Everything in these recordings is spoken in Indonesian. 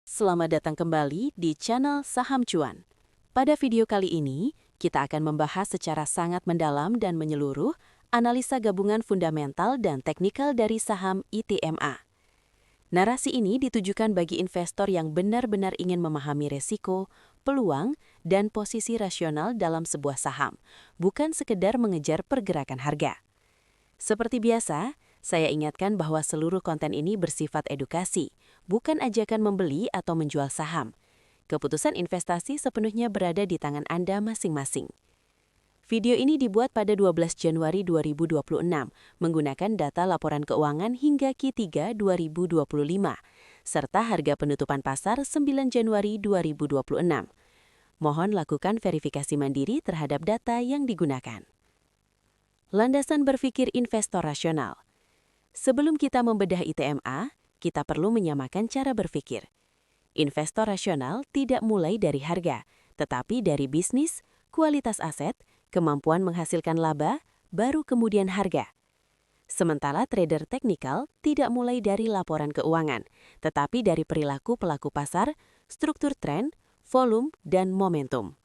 Selamat datang kembali di channel Saham Cuan. Pada video kali ini, kita akan membahas secara sangat mendalam dan menyeluruh analisa gabungan fundamental dan teknikal dari saham ITMA. Narasi ini ditujukan bagi investor yang benar-benar ingin memahami resiko, peluang, dan posisi rasional dalam sebuah saham, bukan sekedar mengejar pergerakan harga. Seperti biasa, saya ingatkan bahwa seluruh konten ini bersifat edukasi, bukan ajakan membeli atau menjual saham. Keputusan investasi sepenuhnya berada di tangan Anda masing-masing. Video ini dibuat pada 12 Januari 2026, menggunakan data laporan keuangan hingga Q3 2025, serta harga penutupan pasar 9 Januari 2026. Mohon lakukan verifikasi mandiri terhadap data yang digunakan. Landasan berpikir investor rasional. Sebelum kita membedah ITMA, kita perlu menyamakan cara berpikir. Investor rasional tidak mulai dari harga, tetapi dari bisnis, kualitas aset, kemampuan menghasilkan laba, baru kemudian harga. Sementara trader teknikal tidak mulai dari laporan keuangan, tetapi dari perilaku pelaku pasar, struktur tren, volume, dan momentum.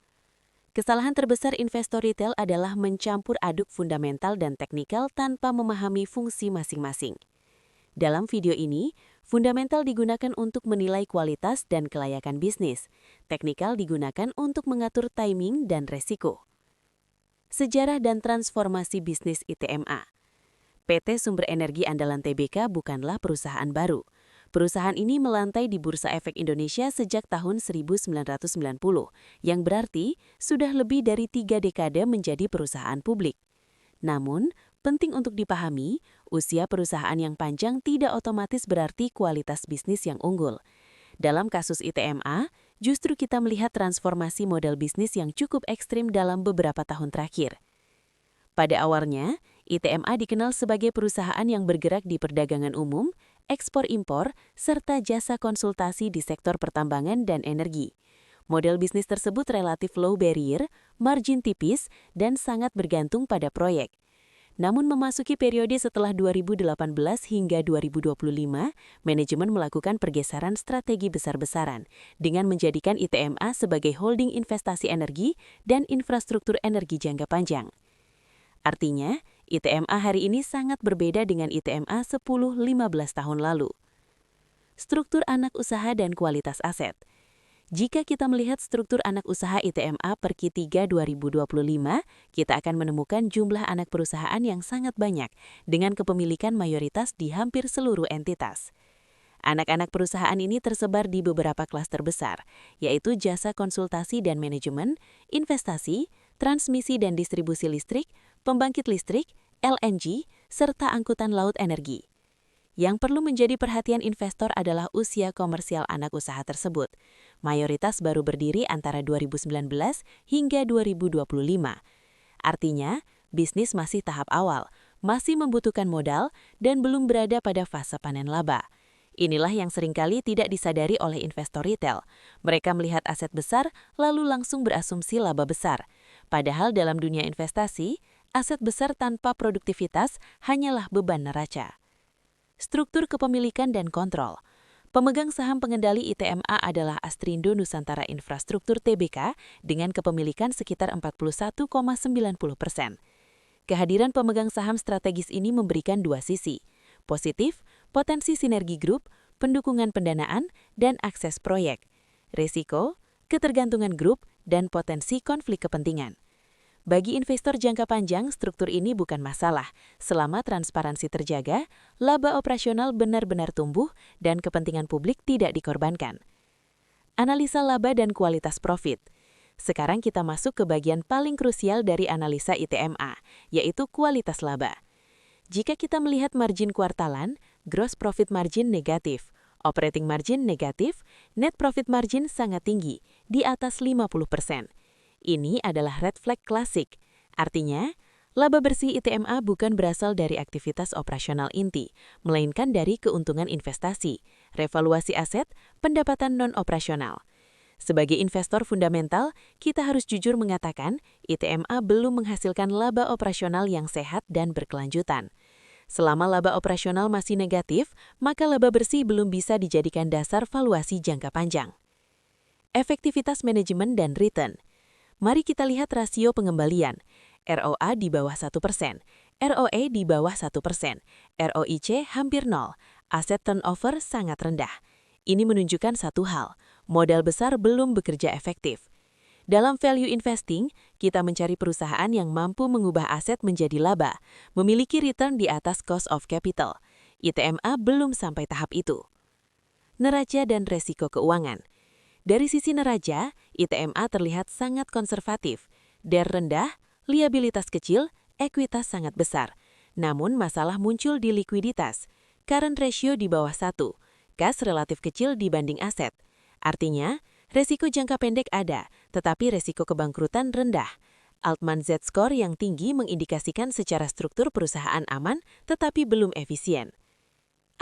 Kesalahan terbesar investor retail adalah mencampur aduk fundamental dan teknikal tanpa memahami fungsi masing-masing. Dalam video ini, fundamental digunakan untuk menilai kualitas dan kelayakan bisnis. Teknikal digunakan untuk mengatur timing dan resiko. Sejarah dan transformasi bisnis ITMA. PT Sumber Energi Andalan Tbk bukanlah perusahaan baru. Perusahaan ini melantai di Bursa Efek Indonesia sejak tahun 1990, yang berarti sudah lebih dari 3 dekade menjadi perusahaan publik. Namun, penting untuk dipahami, usia perusahaan yang panjang tidak otomatis berarti kualitas bisnis yang unggul. Dalam kasus ITMA, justru kita melihat transformasi model bisnis yang cukup ekstrim dalam beberapa tahun terakhir. Pada awalnya, ITMA dikenal sebagai perusahaan yang bergerak di perdagangan umum, ekspor-impor, serta jasa konsultasi di sektor pertambangan dan energi. Model bisnis tersebut relatif low barrier, margin tipis, dan sangat bergantung pada proyek. Namun memasuki periode setelah 2018 hingga 2025, manajemen melakukan pergeseran strategi besar-besaran dengan menjadikan ITMA sebagai holding investasi energi dan infrastruktur energi jangka panjang. Artinya, ITMA hari ini sangat berbeda dengan ITMA 10-15 tahun lalu. Struktur anak usaha dan kualitas aset. Jika kita melihat struktur anak usaha ITMA per Q3 2025, kita akan menemukan jumlah anak perusahaan yang sangat banyak dengan kepemilikan mayoritas di hampir seluruh entitas. Anak-anak perusahaan ini tersebar di beberapa klaster besar, yaitu jasa konsultasi dan manajemen, investasi, transmisi dan distribusi listrik, pembangkit listrik, LNG, serta angkutan laut energi. Yang perlu menjadi perhatian investor adalah usia komersial anak usaha tersebut. Mayoritas baru berdiri antara 2019 hingga 2025. Artinya, bisnis masih tahap awal, masih membutuhkan modal, dan belum berada pada fase panen laba. Inilah yang seringkali tidak disadari oleh investor retail. Mereka melihat aset besar, lalu langsung berasumsi laba besar. Padahal dalam dunia investasi, aset besar tanpa produktivitas hanyalah beban neraca. Struktur kepemilikan dan kontrol. Pemegang saham pengendali ITMA adalah Astrindo Nusantara Infrastruktur Tbk dengan kepemilikan sekitar 41,90%. Kehadiran pemegang saham strategis ini memberikan dua sisi. Positif, potensi sinergi grup, pendukungan pendanaan, dan akses proyek. Risiko, ketergantungan grup, dan potensi konflik kepentingan. Bagi investor jangka panjang, struktur ini bukan masalah. Selama transparansi terjaga, laba operasional benar-benar tumbuh, dan kepentingan publik tidak dikorbankan. Analisa laba dan kualitas profit. Sekarang kita masuk ke bagian paling krusial dari analisa ITMA, yaitu kualitas laba. Jika kita melihat margin kuartalan, gross profit margin negatif, operating margin negatif, net profit margin sangat tinggi, di atas 50%. Ini adalah red flag klasik. Artinya, laba bersih ITMA bukan berasal dari aktivitas operasional inti, melainkan dari keuntungan investasi, revaluasi aset, pendapatan non-operasional. Sebagai investor fundamental, kita harus jujur mengatakan ITMA belum menghasilkan laba operasional yang sehat dan berkelanjutan. Selama laba operasional masih negatif, maka laba bersih belum bisa dijadikan dasar valuasi jangka panjang. Efektivitas manajemen dan return. Mari kita lihat rasio pengembalian. ROA di bawah 1%, ROE di bawah 1%, ROIC hampir 0, aset turnover sangat rendah. Ini menunjukkan satu hal, modal besar belum bekerja efektif. Dalam value investing, kita mencari perusahaan yang mampu mengubah aset menjadi laba, memiliki return di atas cost of capital. ITMA belum sampai tahap itu. Neraca dan resiko keuangan. Dari sisi neraca, ITMA terlihat sangat konservatif. DER rendah, liabilitas kecil, ekuitas sangat besar. Namun masalah muncul di likuiditas. Current ratio di bawah 1, kas relatif kecil dibanding aset. Artinya, resiko jangka pendek ada, tetapi resiko kebangkrutan rendah. Altman Z-score yang tinggi mengindikasikan secara struktur perusahaan aman, tetapi belum efisien.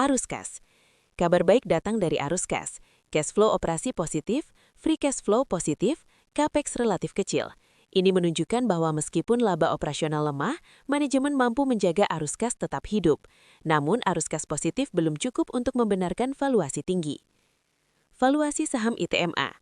Arus kas. Kabar baik datang dari arus kas. Cash flow operasi positif, free cash flow positif, capex relatif kecil. Ini menunjukkan bahwa meskipun laba operasional lemah, manajemen mampu menjaga arus kas tetap hidup. Namun arus kas positif belum cukup untuk membenarkan valuasi tinggi. Valuasi saham ITMA.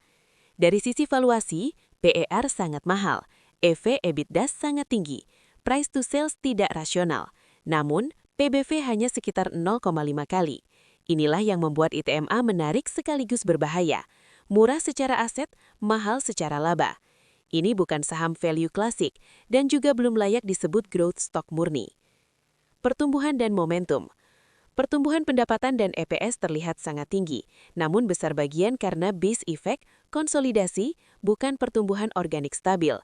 Dari sisi valuasi, PER sangat mahal, EV/EBITDA sangat tinggi, price to sales tidak rasional. Namun, PBV hanya sekitar 0,5 kali. Inilah yang membuat ITMA menarik sekaligus berbahaya. Murah secara aset, mahal secara laba. Ini bukan saham value klasik dan juga belum layak disebut growth stock murni. Pertumbuhan dan momentum. Pertumbuhan pendapatan dan EPS terlihat sangat tinggi, namun besar bagian karena base effect, konsolidasi, bukan pertumbuhan organik stabil.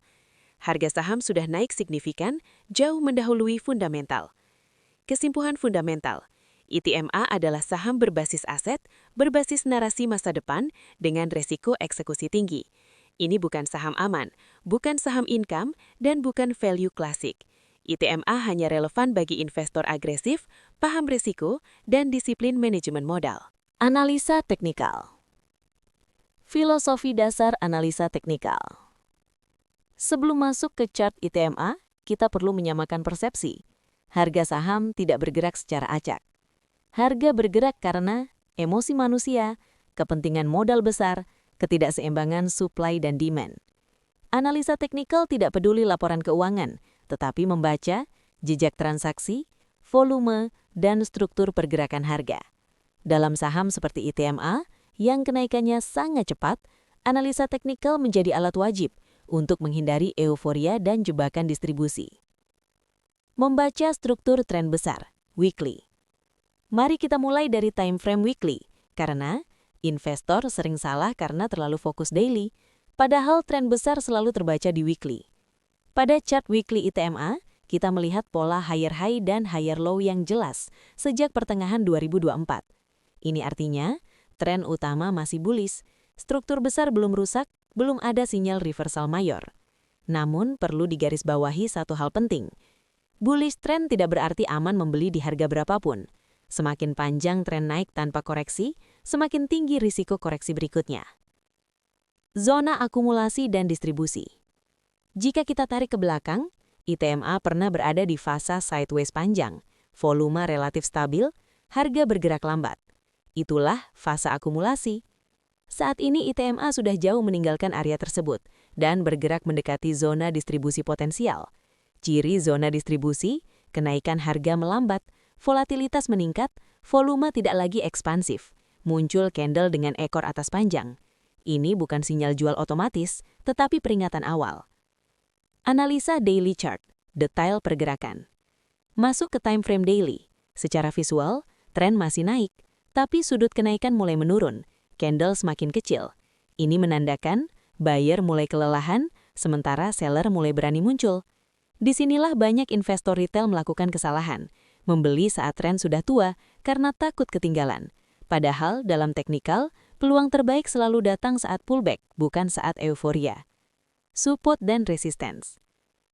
Harga saham sudah naik signifikan, jauh mendahului fundamental. Kesimpulan fundamental. ITMA adalah saham berbasis aset, berbasis narasi masa depan, dengan resiko eksekusi tinggi. Ini bukan saham aman, bukan saham income, dan bukan value klasik. ITMA hanya relevan bagi investor agresif, paham risiko, dan disiplin manajemen modal. Analisa teknikal. Filosofi dasar analisa teknikal. Sebelum masuk ke chart ITMA, kita perlu menyamakan persepsi. Harga saham tidak bergerak secara acak. Harga bergerak karena emosi manusia, kepentingan modal besar, ketidakseimbangan supply dan demand. Analisa teknikal tidak peduli laporan keuangan, tetapi membaca jejak transaksi, volume, dan struktur pergerakan harga. Dalam saham seperti ITMA, yang kenaikannya sangat cepat, analisa teknikal menjadi alat wajib untuk menghindari euforia dan jebakan distribusi. Membaca struktur tren besar, weekly. Mari kita mulai dari time frame weekly, karena investor sering salah karena terlalu fokus daily, padahal tren besar selalu terbaca di weekly. Pada chart weekly ITMA, kita melihat pola higher high dan higher low yang jelas sejak pertengahan 2024. Ini artinya, tren utama masih bullish, struktur besar belum rusak, belum ada sinyal reversal mayor. Namun, perlu digarisbawahi satu hal penting. Bullish trend tidak berarti aman membeli di harga berapapun. Semakin panjang tren naik tanpa koreksi, semakin tinggi risiko koreksi berikutnya. Zona akumulasi dan distribusi. Jika kita tarik ke belakang, ITMA pernah berada di fase sideways panjang, volume relatif stabil, harga bergerak lambat. Itulah fase akumulasi. Saat ini ITMA sudah jauh meninggalkan area tersebut dan bergerak mendekati zona distribusi potensial. Ciri zona distribusi, kenaikan harga melambat, volatilitas meningkat, volume tidak lagi ekspansif, muncul candle dengan ekor atas panjang. Ini bukan sinyal jual otomatis, tetapi peringatan awal. Analisa daily chart, detail pergerakan. Masuk ke time frame daily. Secara visual, tren masih naik, tapi sudut kenaikan mulai menurun, candle semakin kecil. Ini menandakan buyer mulai kelelahan, sementara seller mulai berani muncul. Disinilah banyak investor retail melakukan kesalahan, membeli saat tren sudah tua karena takut ketinggalan. Padahal dalam teknikal, peluang terbaik selalu datang saat pullback, bukan saat euforia. Support dan resistance.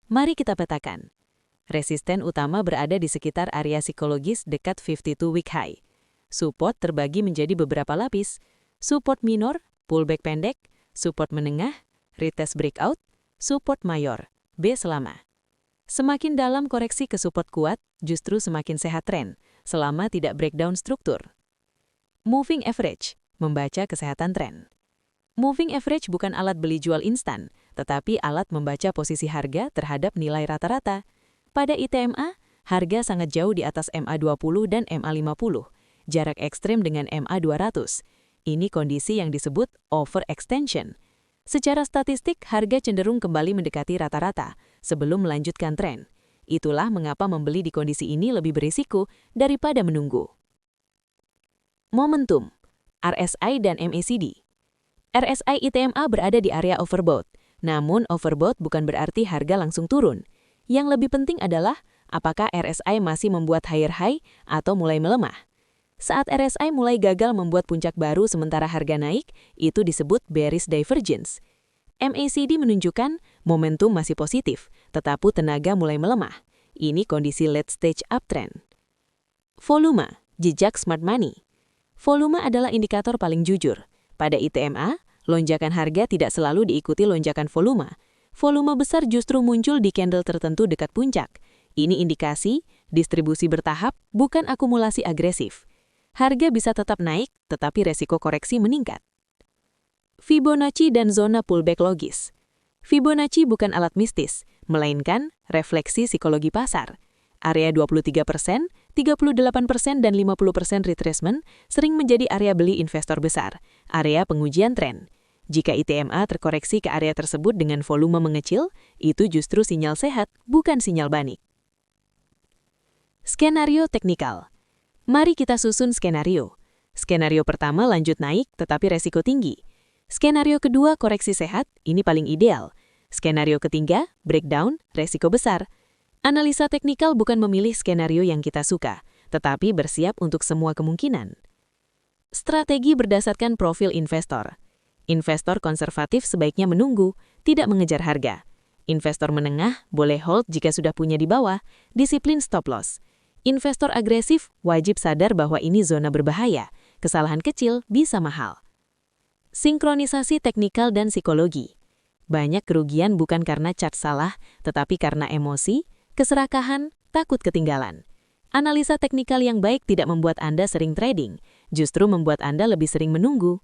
Mari kita petakan. Resisten utama berada di sekitar area psikologis dekat 52-week high. Support terbagi menjadi beberapa lapis. Support minor, pullback pendek, support menengah, retest breakout, support mayor, B selama. Semakin dalam koreksi ke support kuat, justru semakin sehat tren, selama tidak breakdown struktur. Moving average, membaca kesehatan tren. Moving average bukan alat beli jual instan, tetapi alat membaca posisi harga terhadap nilai rata-rata. Pada ITMA, harga sangat jauh di atas MA20 dan MA50, jarak ekstrem dengan MA200. Ini kondisi yang disebut overextension. Secara statistik, harga cenderung kembali mendekati rata-rata sebelum melanjutkan tren. Itulah mengapa membeli di kondisi ini lebih berisiko daripada menunggu. Momentum, RSI dan MACD. RSI ITMA berada di area overbought, namun overbought bukan berarti harga langsung turun. Yang lebih penting adalah apakah RSI masih membuat higher high atau mulai melemah. Saat RSI mulai gagal membuat puncak baru sementara harga naik, itu disebut bearish divergence. MACD menunjukkan momentum masih positif, tetapi tenaga mulai melemah. Ini kondisi late stage uptrend. Volume, jejak smart money. Volume adalah indikator paling jujur. Pada ITMA, lonjakan harga tidak selalu diikuti lonjakan volume. Volume besar justru muncul di candle tertentu dekat puncak. Ini indikasi distribusi bertahap, bukan akumulasi agresif. Harga bisa tetap naik, tetapi resiko koreksi meningkat. Fibonacci dan zona pullback logis. Fibonacci bukan alat mistis, melainkan refleksi psikologi pasar. Area 23%, 38% dan 50% retracement sering menjadi area beli investor besar, area pengujian tren. Jika ITMA terkoreksi ke area tersebut dengan volume mengecil, itu justru sinyal sehat, bukan sinyal panik. Skenario teknikal. Mari kita susun skenario. Skenario pertama lanjut naik tetapi resiko tinggi. Skenario kedua koreksi sehat, ini paling ideal. Skenario ketiga, breakdown, resiko besar. Analisa teknikal bukan memilih skenario yang kita suka, tetapi bersiap untuk semua kemungkinan. Strategi berdasarkan profil investor. Investor konservatif sebaiknya menunggu, tidak mengejar harga. Investor menengah boleh hold jika sudah punya di bawah, disiplin stop loss. Investor agresif wajib sadar bahwa ini zona berbahaya, kesalahan kecil bisa mahal. Sinkronisasi teknikal dan psikologi. Banyak kerugian bukan karena chart salah, tetapi karena emosi, keserakahan, takut ketinggalan. Analisa teknikal yang baik tidak membuat Anda sering trading, justru membuat Anda lebih sering menunggu.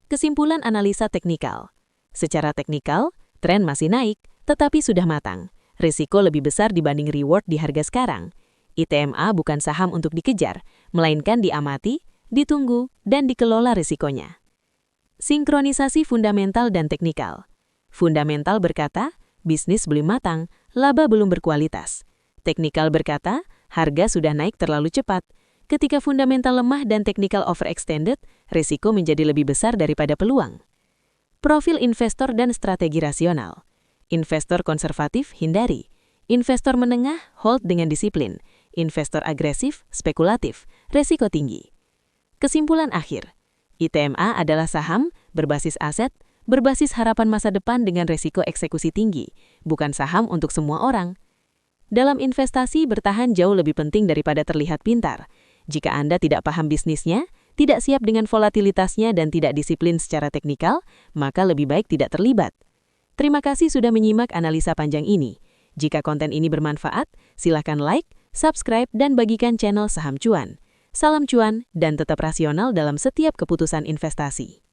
Kesimpulan analisa teknikal. Secara teknikal, tren masih naik, tetapi sudah matang. Risiko lebih besar dibanding reward di harga sekarang. ITMA bukan saham untuk dikejar, melainkan diamati, ditunggu, dan dikelola risikonya. Sinkronisasi fundamental dan teknikal. Fundamental berkata, bisnis belum matang, laba belum berkualitas. Teknikal berkata, harga sudah naik terlalu cepat. Ketika fundamental lemah dan teknikal overextended, risiko menjadi lebih besar daripada peluang. Profil investor dan strategi rasional. Investor konservatif, hindari. Investor menengah, hold dengan disiplin. Investor agresif, spekulatif, risiko tinggi. Kesimpulan akhir, ITMA adalah saham berbasis aset, berbasis harapan masa depan dengan risiko eksekusi tinggi, bukan saham untuk semua orang. Dalam investasi, bertahan jauh lebih penting daripada terlihat pintar. Jika Anda tidak paham bisnisnya, tidak siap dengan volatilitasnya dan tidak disiplin secara teknikal, maka lebih baik tidak terlibat. Terima kasih sudah menyimak analisa panjang ini. Jika konten ini bermanfaat, silakan like, subscribe, dan bagikan channel Saham Cuan. Salam cuan dan tetap rasional dalam setiap keputusan investasi.